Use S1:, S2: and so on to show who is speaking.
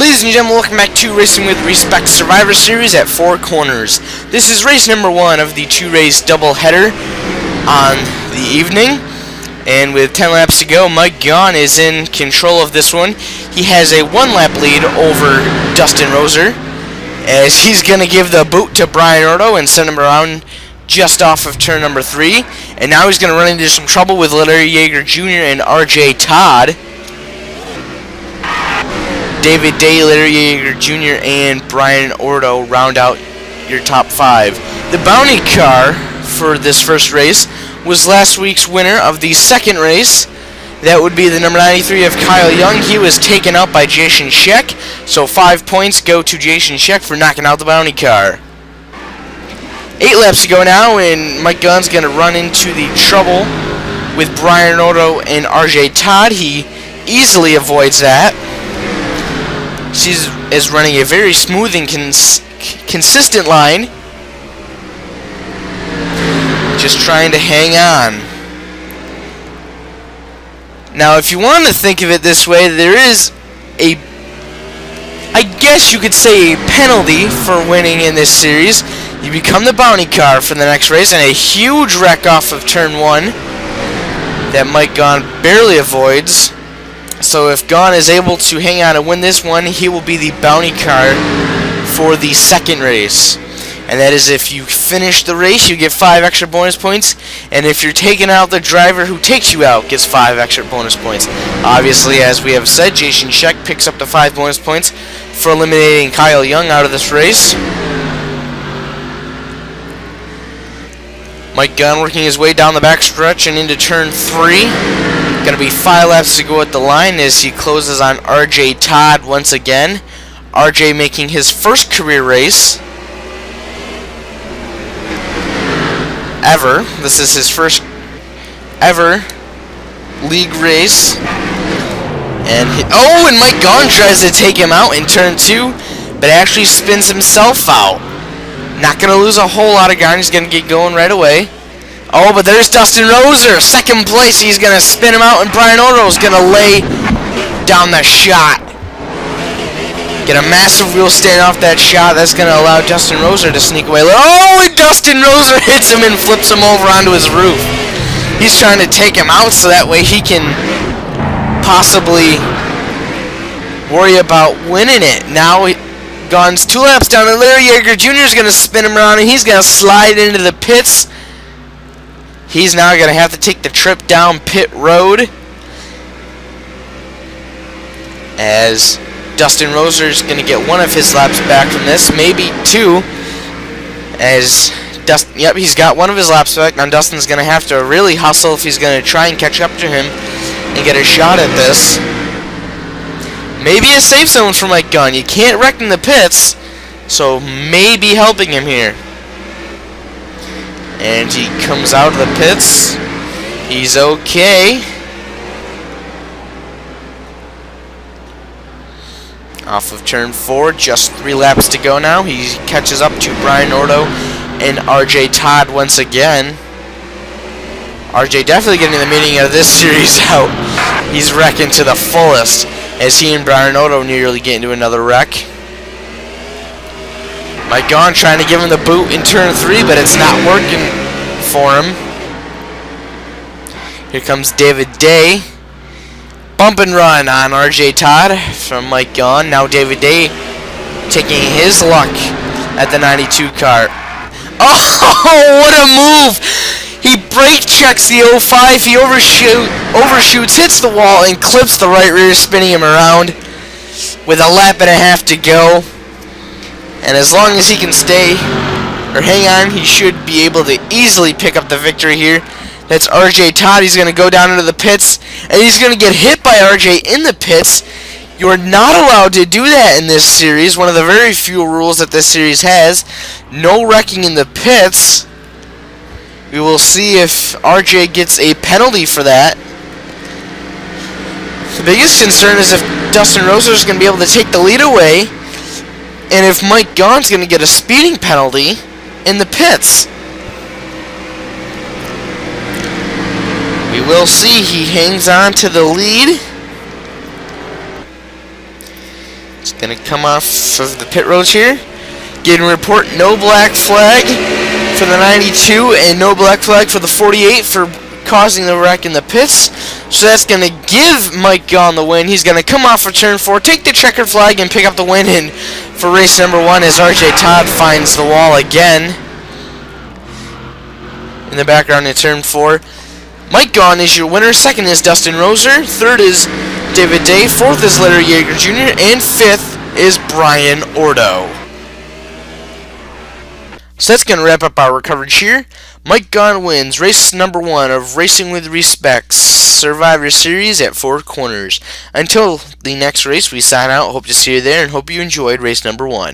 S1: Ladies and gentlemen, welcome back to Racing with Respect Survivor Series at Four Corners. This is race number 1 of the 2-race doubleheader on the evening. And with 10 laps to go, Mike Gaughan is in control of this one. He has a 1-lap lead over Dustin Roser, as he's going to give the boot to Brian Ordo and send him around just off of turn number 3. And now he's going to run into some trouble with Larry Yeager Jr. and RJ Todd. David Day, Larry Yeager Jr., and Brian Ordo round out your top 5. The bounty car for this first race was last week's winner of the second race. That would be the number 93 of Kyle Young. He was taken out by Jason Scheck, so 5 points go to Jason Scheck for knocking out the bounty car. 8 laps to go now, and Mike Gaughan's going to run into the trouble with Brian Ordo and RJ Todd. He easily avoids that. She is running a very smooth and consistent line. Just trying to hang on. Now, if you want to think of it this way, there is a, I guess you could say, a penalty for winning in this series. You become the bounty car for the next race, and a huge wreck off of turn 1 that Mike Gaughan barely avoids. So if Gaughan is able to hang on and win this one, he will be the bounty car for the second race. And that is, if you finish the race, you get 5 extra bonus points. And if you're taking out the driver who takes you out, gets 5 extra bonus points. Obviously, as we have said, Jason Scheck picks up the 5 bonus points for eliminating Kyle Young out of this race. Mike Gaughan working his way down the backstretch and into turn 3. Going to be 5 laps to go at the line as he closes on RJ Todd once again. RJ making his first career race ever. This is his first ever league race. And Mike Gaughan tries to take him out in turn 2, but actually spins himself out. Not going to lose a whole lot of ground. He's going to get going right away. Oh, but there's Dustin Roser, second place. He's going to spin him out, and Brian Ordo is going to lay down the shot. Get a massive wheel stand off that shot. That's going to allow Dustin Roser to sneak away. Oh, and Dustin Roser hits him and flips him over onto his roof. He's trying to take him out so that way he can possibly worry about winning it. Now, Gaughan's 2 laps down, and Larry Yeager Jr. is going to spin him around, and he's going to slide into the pits. He's now going to have to take the trip down pit road, as Dustin Roser is going to get 1 of his laps back from this, maybe 2. As he's got 1 of his laps back. Now Dustin's going to have to really hustle if he's going to try and catch up to him and get a shot at this. Maybe a safe zone for Mike Gaughan. You can't wreck in the pits, so maybe helping him here. And he comes out of the pits. He's okay. Off of turn 4, just 3 laps to go now. He catches up to Brian Ordo and RJ Todd once again. RJ definitely getting the meaning of this series out. He's wrecking to the fullest as he and Brian Ordo nearly get into another wreck. Mike Gaughan trying to give him the boot in turn 3, but it's not working for him. Here comes David Day. Bump and run on RJ Todd from Mike Gaughan. Now David Day taking his luck at the 92 car. Oh, what a move! He brake checks the 05. He overshoots, hits the wall, and clips the right rear, spinning him around with a lap and a half to go. And as long as he can stay or hang on, he should be able to easily pick up the victory here. That's RJ Todd. He's going to go down into the pits, and he's going to get hit by RJ in the pits. You are not allowed to do that in this series. One of the very few rules that this series has. No wrecking in the pits. We will see if RJ gets a penalty for that. The biggest concern is if Dustin Roser is going to be able to take the lead away, and if Mike Gaughan's going to get a speeding penalty in the pits. We will see. He hangs on to the lead. Gonna come off of the pit roads here. Getting a report, no black flag for the 92 and no black flag for the 48 for causing the wreck in the pits. So that's going to give Mike Gahn the win. He's going to come off for turn 4, take the checkered flag, and pick up the win in for race number 1 as RJ Todd finds the wall again. In the background in turn 4, Mike Gahn is your winner. Second is Dustin Roser. Third is David Day. Fourth is Larry Yeager Jr. And fifth is Brian Ordo. So that's going to wrap up our coverage here. Mike Gahn wins race number 1 of Racing with Respect Survivor Series at Four Corners. Until the next race, we sign out. Hope to see you there and hope you enjoyed race number 1.